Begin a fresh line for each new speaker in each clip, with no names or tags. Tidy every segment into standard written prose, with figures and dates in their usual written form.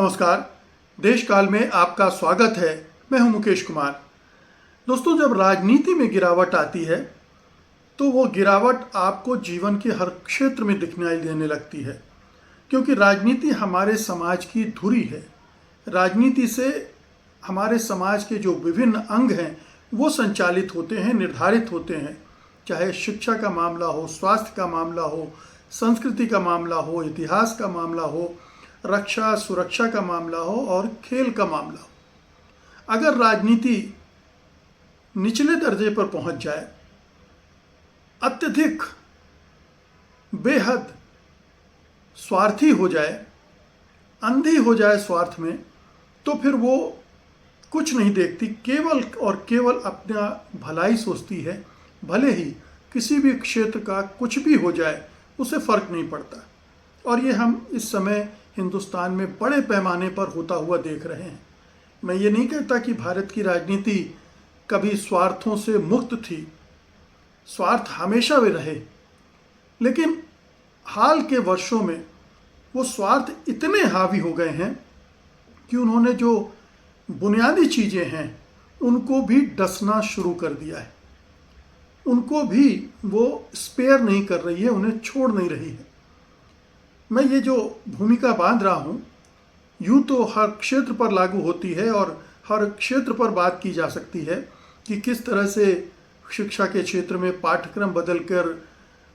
नमस्कार। देश काल में आपका स्वागत है। मैं हूं मुकेश कुमार। दोस्तों, जब राजनीति में गिरावट आती है तो वो गिरावट आपको जीवन के हर क्षेत्र में दिखने देने लगती है, क्योंकि राजनीति हमारे समाज की धुरी है। राजनीति से हमारे समाज के जो विभिन्न अंग हैं वो संचालित होते हैं, निर्धारित होते हैं। चाहे शिक्षा का मामला हो, स्वास्थ्य का मामला हो, संस्कृति का मामला हो, इतिहास का मामला हो, रक्षा सुरक्षा का मामला हो और खेल का मामला हो। अगर राजनीति निचले दर्जे पर पहुंच जाए, अत्यधिक बेहद स्वार्थी हो जाए, अंधी हो जाए स्वार्थ में, तो फिर वो कुछ नहीं देखती, केवल और केवल अपना भलाई सोचती है। भले ही किसी भी क्षेत्र का कुछ भी हो जाए, उसे फर्क नहीं पड़ता। और ये हम इस समय हिंदुस्तान में बड़े पैमाने पर होता हुआ देख रहे हैं। मैं ये नहीं कहता कि भारत की राजनीति कभी स्वार्थों से मुक्त थी, स्वार्थ हमेशा वे रहे, लेकिन हाल के वर्षों में वो स्वार्थ इतने हावी हो गए हैं कि उन्होंने जो बुनियादी चीज़ें हैं उनको भी डसना शुरू कर दिया है। उनको भी वो स्पेयर नहीं कर रही है, उन्हें छोड़ नहीं रही है। मैं ये जो भूमिका बांध रहा हूँ, यूँ तो हर क्षेत्र पर लागू होती है और हर क्षेत्र पर बात की जा सकती है कि किस तरह से शिक्षा के क्षेत्र में पाठ्यक्रम बदलकर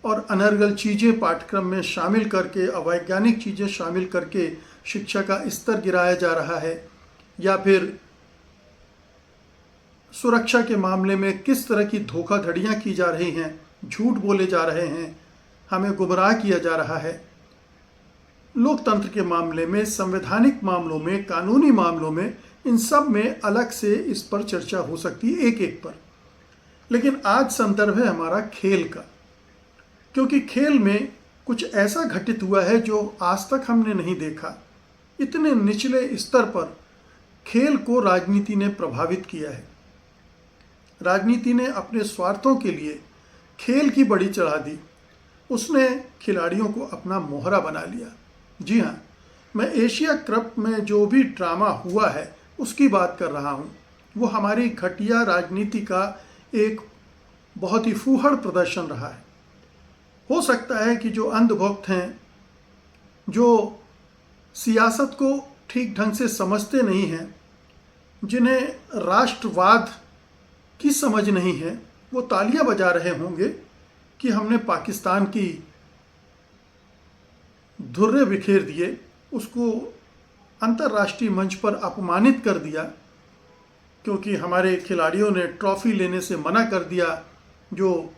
और अनर्गल चीज़ें पाठ्यक्रम में शामिल करके, अवैज्ञानिक चीज़ें शामिल करके शिक्षा का स्तर गिराया जा रहा है, या फिर सुरक्षा के मामले में किस तरह की धोखाधड़ियाँ की जा रही हैं, झूठ बोले जा रहे हैं, हमें गुमराह किया जा रहा है। लोकतंत्र के मामले में, संवैधानिक मामलों में, कानूनी मामलों में, इन सब में अलग से इस पर चर्चा हो सकती है, एक एक पर। लेकिन आज संदर्भ है हमारा खेल का, क्योंकि खेल में कुछ ऐसा घटित हुआ है जो आज तक हमने नहीं देखा। इतने निचले स्तर पर खेल को राजनीति ने प्रभावित किया है। राजनीति ने अपने स्वार्थों के लिए खेल की बड़ी चढ़ा दी। उसने खिलाड़ियों को अपना मोहरा बना लिया। जी हाँ, मैं एशिया कप में जो भी ड्रामा हुआ है उसकी बात कर रहा हूँ। वो हमारी घटिया राजनीति का एक बहुत ही फूहड़ प्रदर्शन रहा है। हो सकता है कि जो अंधभक्त हैं, जो सियासत को ठीक ढंग से समझते नहीं हैं, जिन्हें राष्ट्रवाद की समझ नहीं है, वो तालियां बजा रहे होंगे कि हमने पाकिस्तान की धुर्रे बिखेर दिए, उसको अंतर्राष्ट्रीय मंच पर अपमानित कर दिया, क्योंकि हमारे खिलाड़ियों ने ट्रॉफी लेने से मना कर दिया। जो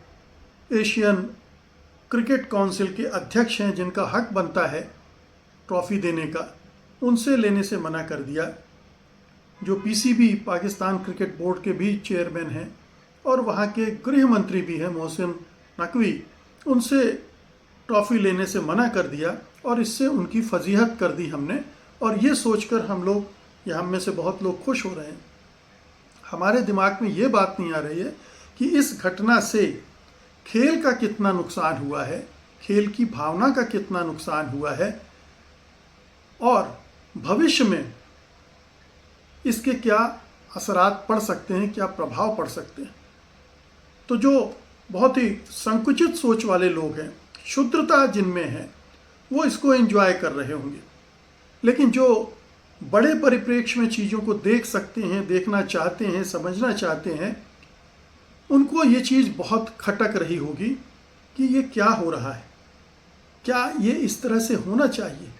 एशियन क्रिकेट काउंसिल के अध्यक्ष हैं, जिनका हक बनता है ट्रॉफी देने का, उनसे लेने से मना कर दिया। जो पीसीबी पाकिस्तान क्रिकेट बोर्ड के भी चेयरमैन हैं और वहाँ के गृह मंत्री भी हैं मोहसिन नकवी, उनसे ट्रॉफी लेने से मना कर दिया और इससे उनकी फजीहत कर दी हमने। और ये सोचकर हम लोग या हम में से बहुत लोग खुश हो रहे हैं। हमारे दिमाग में ये बात नहीं आ रही है कि इस घटना से खेल का कितना नुकसान हुआ है, खेल की भावना का कितना नुकसान हुआ है और भविष्य में इसके क्या असरात पड़ सकते हैं, क्या प्रभाव पड़ सकते हैं। तो जो बहुत ही संकुचित सोच वाले लोग हैं, क्षुद्रता जिनमें है, वो इसको एंजॉय कर रहे होंगे। लेकिन जो बड़े परिप्रेक्ष्य में चीज़ों को देख सकते हैं, देखना चाहते हैं, समझना चाहते हैं, उनको ये चीज़ बहुत खटक रही होगी कि ये क्या हो रहा है, क्या ये इस तरह से होना चाहिए।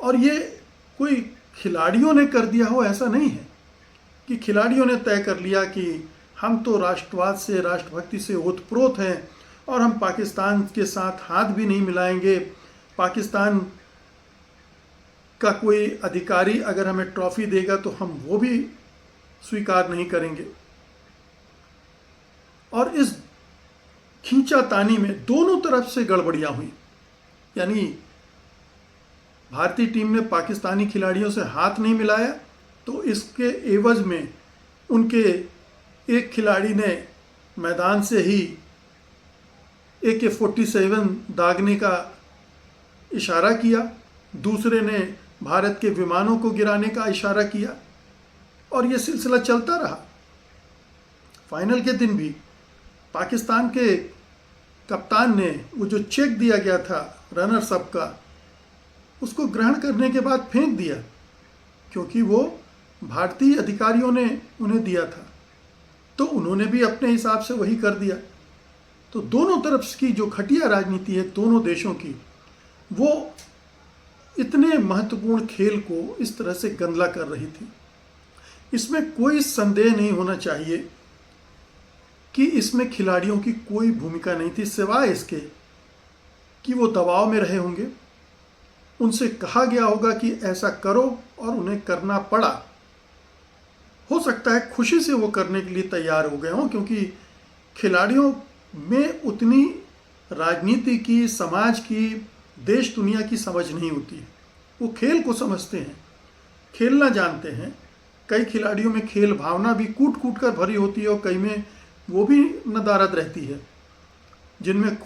और ये कोई खिलाड़ियों ने कर दिया हो, ऐसा नहीं है कि खिलाड़ियों ने तय कर लिया कि हम तो राष्ट्रवाद से, राष्ट्रभक्ति से ओतप्रोत हैं और हम पाकिस्तान के साथ हाथ भी नहीं मिलाएंगे। पाकिस्तान का कोई अधिकारी अगर हमें ट्रॉफी देगा तो हम वो भी स्वीकार नहीं करेंगे। और इस खींचातानी में दोनों तरफ से गड़बड़ियां हुई। यानी भारतीय टीम ने पाकिस्तानी खिलाड़ियों से हाथ नहीं मिलाया, तो इसके एवज में उनके एक खिलाड़ी ने मैदान से ही AK-47 दागने का इशारा किया, दूसरे ने भारत के विमानों को गिराने का इशारा किया और ये सिलसिला चलता रहा। फाइनल के दिन भी पाकिस्तान के कप्तान ने वो जो चेक दिया गया था रनर्स अप का, उसको ग्रहण करने के बाद फेंक दिया, क्योंकि वो भारतीय अधिकारियों ने उन्हें दिया था, तो उन्होंने भी अपने हिसाब से वही कर दिया। तो दोनों तरफ की जो घटिया राजनीति है दोनों देशों की, वो इतने महत्वपूर्ण खेल को इस तरह से गंदला कर रही थी। इसमें कोई संदेह नहीं होना चाहिए कि इसमें खिलाड़ियों की कोई भूमिका नहीं थी, सिवाय इसके कि वो दबाव में रहे होंगे, उनसे कहा गया होगा कि ऐसा करो और उन्हें करना पड़ा। हो सकता है खुशी से वो करने के लिए तैयार हो गए हों, क्योंकि खिलाड़ियों में उतनी राजनीति की, समाज की, देश दुनिया की समझ नहीं होती है। वो खेल को समझते हैं, खेलना जानते हैं। कई खिलाड़ियों में खेल भावना भी कूट कूट कर भरी होती है और कई में वो भी नदारद रहती है। जिनमें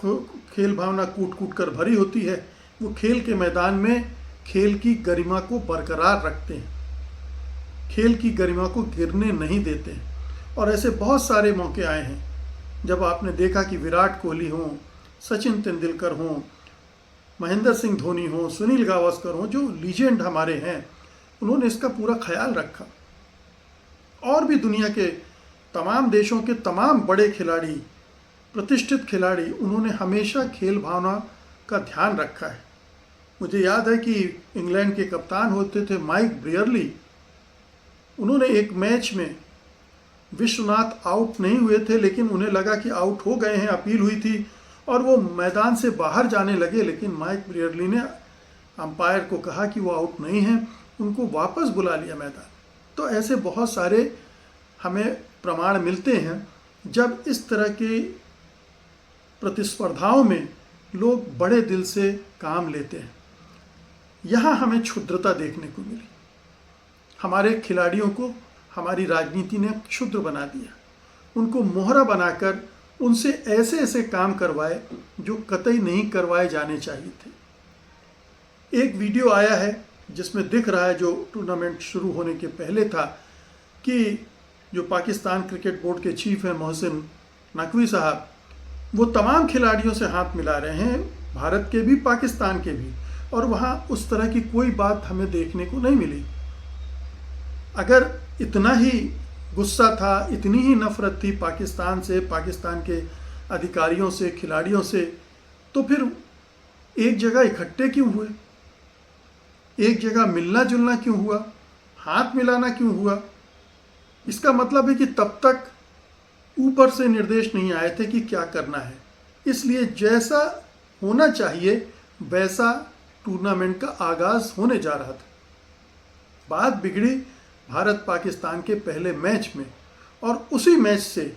खेल भावना कूट कूट कर भरी होती है वो खेल के मैदान में खेल की गरिमा को बरकरार रखते हैं, खेल की गरिमा को गिरने नहीं देते हैं। और ऐसे बहुत सारे मौके आए हैं जब आपने देखा कि विराट कोहली हों, सचिन तेंदुलकर हों, महेंद्र सिंह धोनी हों, सुनील गावस्कर हों, जो लीजेंड हमारे हैं, उन्होंने इसका पूरा ख्याल रखा। और भी दुनिया के तमाम देशों के तमाम बड़े खिलाड़ी, प्रतिष्ठित खिलाड़ी, उन्होंने हमेशा खेल भावना का ध्यान रखा है। मुझे याद है कि इंग्लैंड के कप्तान होते थे माइक ब्रियरली, उन्होंने एक मैच में विश्वनाथ आउट नहीं हुए थे, लेकिन उन्हें लगा कि आउट हो गए हैं, अपील हुई थी और वो मैदान से बाहर जाने लगे, लेकिन माइक ब्रियरली ने अंपायर को कहा कि वो आउट नहीं हैं, उनको वापस बुला लिया मैदान। तो ऐसे बहुत सारे हमें प्रमाण मिलते हैं जब इस तरह की प्रतिस्पर्धाओं में लोग बड़े दिल से काम लेते हैं। यहाँ हमें क्षुद्रता देखने को मिली। हमारे खिलाड़ियों को हमारी राजनीति ने क्षुद्र बना दिया, उनको मोहरा बनाकर उनसे ऐसे ऐसे काम करवाए जो कतई नहीं करवाए जाने चाहिए थे। एक वीडियो आया है जिसमें दिख रहा है, जो टूर्नामेंट शुरू होने के पहले था, कि जो पाकिस्तान क्रिकेट बोर्ड के चीफ हैं मोहसिन नकवी साहब, वो तमाम खिलाड़ियों से हाथ मिला रहे हैं, भारत के भी पाकिस्तान के भी, और वहाँ उस तरह की कोई बात हमें देखने को नहीं मिली। अगर इतना ही गुस्सा था, इतनी ही नफरत थी पाकिस्तान से, पाकिस्तान के अधिकारियों से, खिलाड़ियों से, तो फिर एक जगह इकट्ठे क्यों हुए? एक जगह मिलना जुलना क्यों हुआ? हाथ मिलाना क्यों हुआ? इसका मतलब है कि तब तक ऊपर से निर्देश नहीं आए थे कि क्या करना है। इसलिए जैसा होना चाहिए वैसा टूर्नामेंट का आगाज होने जा रहा था। बात बिगड़ी भारत पाकिस्तान के पहले मैच में, और उसी मैच से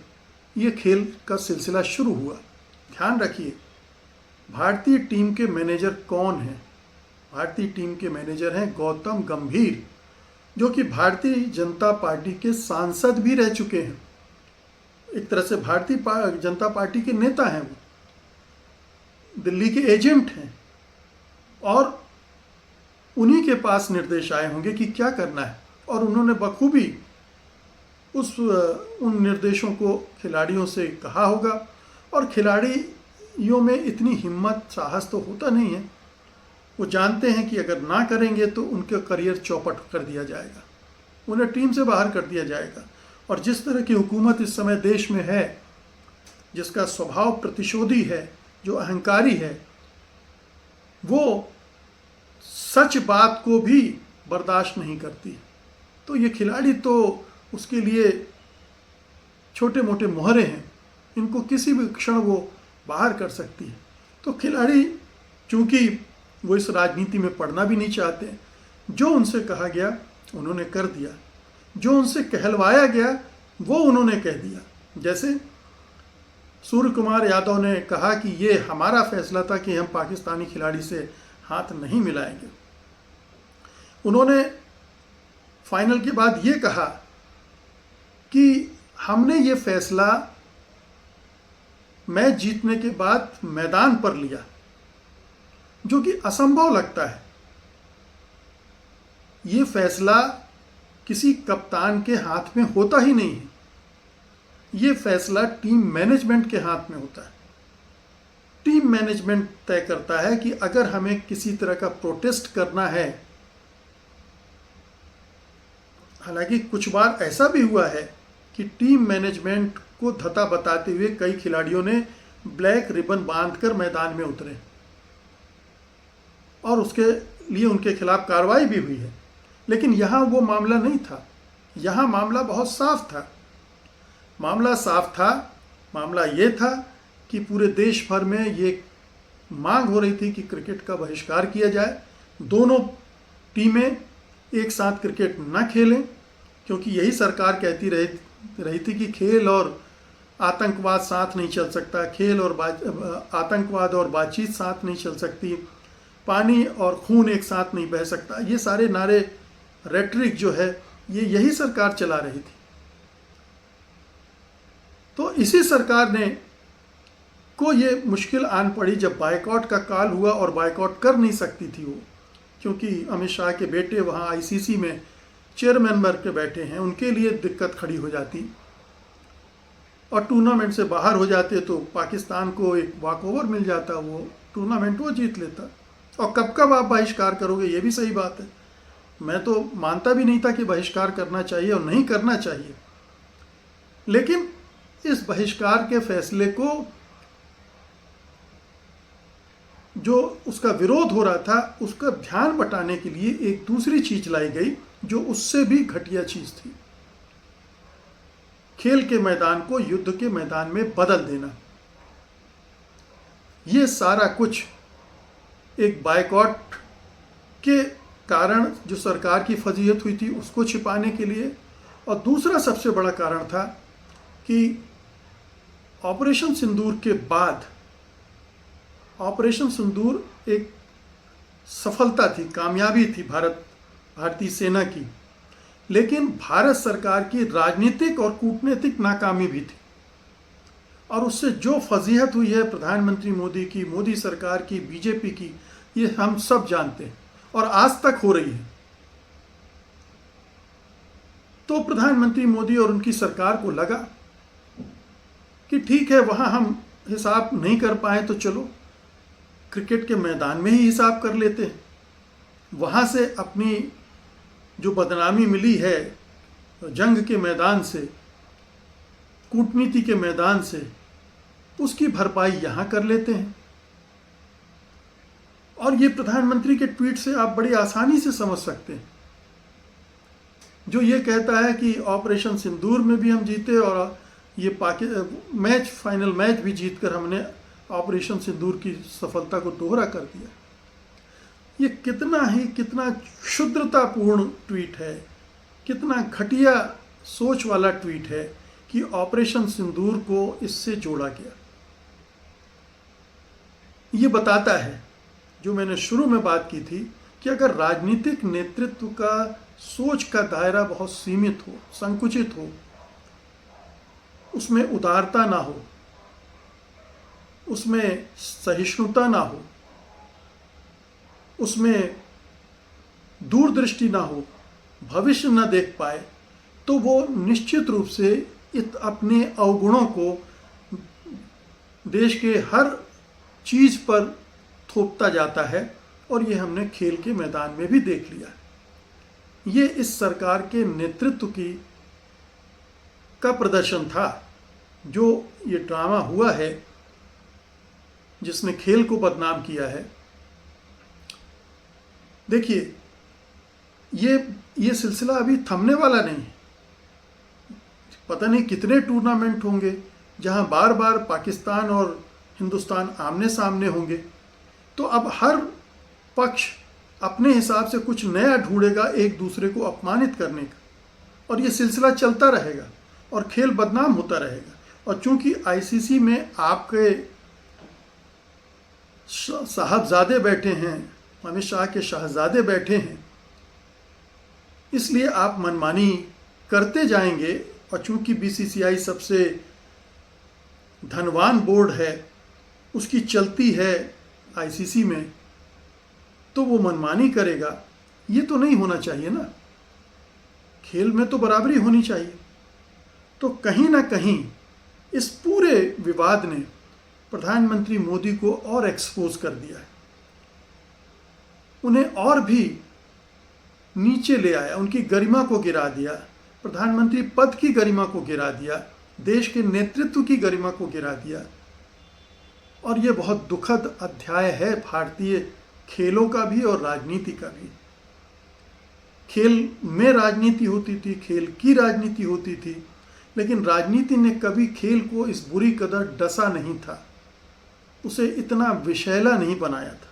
ये खेल का सिलसिला शुरू हुआ। ध्यान रखिए, भारतीय टीम के मैनेजर कौन हैं? भारतीय टीम के मैनेजर हैं गौतम गंभीर, जो कि भारतीय जनता पार्टी के सांसद भी रह चुके हैं। एक तरह से भारतीय जनता पार्टी के नेता हैं, वो दिल्ली के एजेंट हैं, और उन्हीं के पास निर्देश आए होंगे कि क्या करना है, और उन्होंने बखूबी उन निर्देशों को खिलाड़ियों से कहा होगा। और खिलाड़ियों में इतनी हिम्मत, साहस तो होता नहीं है। वो जानते हैं कि अगर ना करेंगे तो उनका करियर चौपट कर दिया जाएगा, उन्हें टीम से बाहर कर दिया जाएगा। और जिस तरह की हुकूमत इस समय देश में है, जिसका स्वभाव प्रतिशोधी है, जो अहंकारी है, वो सच बात को भी बर्दाश्त नहीं करती। तो ये खिलाड़ी तो उसके लिए छोटे मोटे मोहरे हैं, इनको किसी भी क्षण वो बाहर कर सकती है। तो खिलाड़ी चूँकि वो इस राजनीति में पढ़ना भी नहीं चाहते, जो उनसे कहा गया उन्होंने कर दिया, जो उनसे कहलवाया गया वो उन्होंने कह दिया। जैसे सूर्य कुमार यादव ने कहा कि ये हमारा फैसला था कि हम पाकिस्तानी खिलाड़ी से हाथ नहीं मिलाएंगे। उन्होंने फाइनल के बाद ये कहा कि हमने ये फैसला मैच जीतने के बाद मैदान पर लिया, जो कि असंभव लगता है। ये फैसला किसी कप्तान के हाथ में होता ही नहीं है। ये फैसला टीम मैनेजमेंट के हाथ में होता है। टीम मैनेजमेंट तय करता है कि अगर हमें किसी तरह का प्रोटेस्ट करना है, हालांकि कुछ बार ऐसा भी हुआ है कि टीम मैनेजमेंट को धता बताते हुए कई खिलाड़ियों ने ब्लैक रिबन बांधकर मैदान में उतरे और उसके लिए उनके खिलाफ कार्रवाई भी हुई है। लेकिन यहाँ वो मामला नहीं था। यहाँ मामला बहुत साफ था। मामला ये था कि पूरे देश भर में ये मांग हो रही थी कि क्रिकेट का बहिष्कार किया जाए। दोनों टीमें एक साथ क्रिकेट न खेलें, क्योंकि यही सरकार कहती रही थी कि खेल और आतंकवाद साथ नहीं चल सकता, खेल और आतंकवाद और बातचीत साथ नहीं चल सकती, पानी और खून एक साथ नहीं बह सकता। ये सारे नारे, रेटरिक जो है, ये यही सरकार चला रही थी। तो इसी सरकार ने को ये मुश्किल आन पड़ी जब बायकॉट का कॉल हुआ, और बायकॉट कर नहीं सकती थी वो, क्योंकि अमित शाह के बेटे वहाँ आईसीसी में चेयरमैन बन के बैठे हैं। उनके लिए दिक्कत खड़ी हो जाती और टूर्नामेंट से बाहर हो जाते तो पाकिस्तान को एक वॉकओवर मिल जाता, वो टूर्नामेंट वो जीत लेता। और कब कब आप बहिष्कार करोगे, ये भी सही बात है। मैं तो मानता भी नहीं था कि बहिष्कार करना चाहिए और नहीं करना चाहिए, लेकिन इस बहिष्कार के फैसले को, जो उसका विरोध हो रहा था, उसका ध्यान बटाने के लिए एक दूसरी चीज लाई गई जो उससे भी घटिया चीज थी। खेल के मैदान को युद्ध के मैदान में बदल देना। ये सारा कुछ एक बायकॉट के कारण जो सरकार की फजीहत हुई थी उसको छिपाने के लिए, और दूसरा सबसे बड़ा कारण था कि ऑपरेशन सिंदूर के बाद, ऑपरेशन सिंदूर एक सफलता थी, कामयाबी थी भारतीय सेना की, लेकिन भारत सरकार की राजनीतिक और कूटनीतिक नाकामी भी थी। और उससे जो फजीहत हुई है प्रधानमंत्री मोदी की, मोदी सरकार की, बीजेपी की, ये हम सब जानते हैं और आज तक हो रही है। तो प्रधानमंत्री मोदी और उनकी सरकार को लगा कि ठीक है, वहां हम हिसाब नहीं कर पाए तो चलो क्रिकेट के मैदान में ही हिसाब कर लेते हैं। वहां से अपनी जो बदनामी मिली है जंग के मैदान से, कूटनीति के मैदान से, उसकी भरपाई यहां कर लेते हैं। और ये प्रधानमंत्री के ट्वीट से आप बड़ी आसानी से समझ सकते हैं, जो ये कहता है कि ऑपरेशन सिंदूर में भी हम जीते और ये फाइनल मैच भी जीतकर हमने ऑपरेशन सिंदूर की सफलता को दोहरा कर दिया। ये कितना क्षुद्रतापूर्ण ट्वीट है, कितना घटिया सोच वाला ट्वीट है कि ऑपरेशन सिंदूर को इससे जोड़ा गया। ये बताता है, जो मैंने शुरू में बात की थी, कि अगर राजनीतिक नेतृत्व का सोच का दायरा बहुत सीमित हो, संकुचित हो, उसमें उदारता ना हो, उसमें सहिष्णुता ना हो, उसमें दूरदृष्टि ना हो, भविष्य न देख पाए, तो वो निश्चित रूप से अपने अवगुणों को देश के हर चीज पर थोपता जाता है। और ये हमने खेल के मैदान में भी देख लिया। ये इस सरकार के नेतृत्व का प्रदर्शन था, जो ये ड्रामा हुआ है जिसने खेल को बदनाम किया है। देखिए, ये सिलसिला अभी थमने वाला नहीं है। पता नहीं कितने टूर्नामेंट होंगे जहां बार बार पाकिस्तान और हिंदुस्तान आमने सामने होंगे। तो अब हर पक्ष अपने हिसाब से कुछ नया ढूंढेगा एक दूसरे को अपमानित करने का, और ये सिलसिला चलता रहेगा और खेल बदनाम होता रहेगा। और चूंकि आईसीसी में आपके साहबजादे बैठे हैं, अमित शाह के शहजादे बैठे हैं, इसलिए आप मनमानी करते जाएंगे। और चूंकि बीसीसीआई सबसे धनवान बोर्ड है, उसकी चलती है आईसीसी में, तो वो मनमानी करेगा। ये तो नहीं होना चाहिए ना। खेल में तो बराबरी होनी चाहिए। तो कहीं ना कहीं इस पूरे विवाद ने प्रधानमंत्री मोदी को और एक्सपोज कर दिया है, उन्हें और भी नीचे ले आया, उनकी गरिमा को गिरा दिया, प्रधानमंत्री पद की गरिमा को गिरा दिया, देश के नेतृत्व की गरिमा को गिरा दिया। और ये बहुत दुखद अध्याय है भारतीय खेलों का भी और राजनीति का भी। खेल में राजनीति होती थी, खेल की राजनीति होती थी, लेकिन राजनीति ने कभी खेल को इस बुरी कदर डसा नहीं था, उसे इतना विषैला नहीं बनाया था।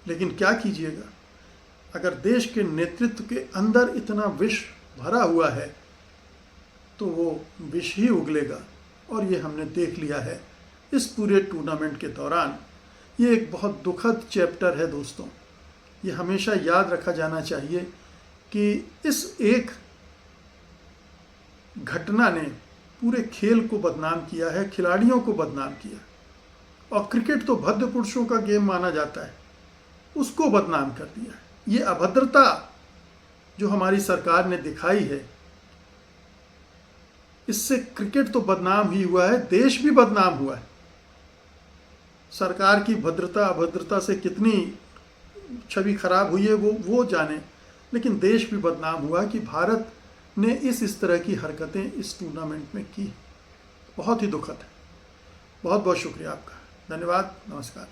लेकिन क्या कीजिएगा, अगर देश के नेतृत्व के अंदर इतना विष भरा हुआ है तो वो विष ही उगलेगा। और ये हमने देख लिया है इस पूरे टूर्नामेंट के दौरान। ये एक बहुत दुखद चैप्टर है दोस्तों। ये हमेशा याद रखा जाना चाहिए कि इस एक घटना ने पूरे खेल को बदनाम किया है, खिलाड़ियों को बदनाम किया। और क्रिकेट तो भद्र पुरुषों का गेम माना जाता है, उसको बदनाम कर दिया है। ये अभद्रता जो हमारी सरकार ने दिखाई है, इससे क्रिकेट तो बदनाम ही हुआ है, देश भी बदनाम हुआ है। सरकार की भद्रता अभद्रता से कितनी छवि खराब हुई है वो जाने, लेकिन देश भी बदनाम हुआ कि भारत ने इस तरह की हरकतें इस टूर्नामेंट में की। बहुत ही दुखद है। बहुत बहुत शुक्रिया आपका। धन्यवाद। नमस्कार।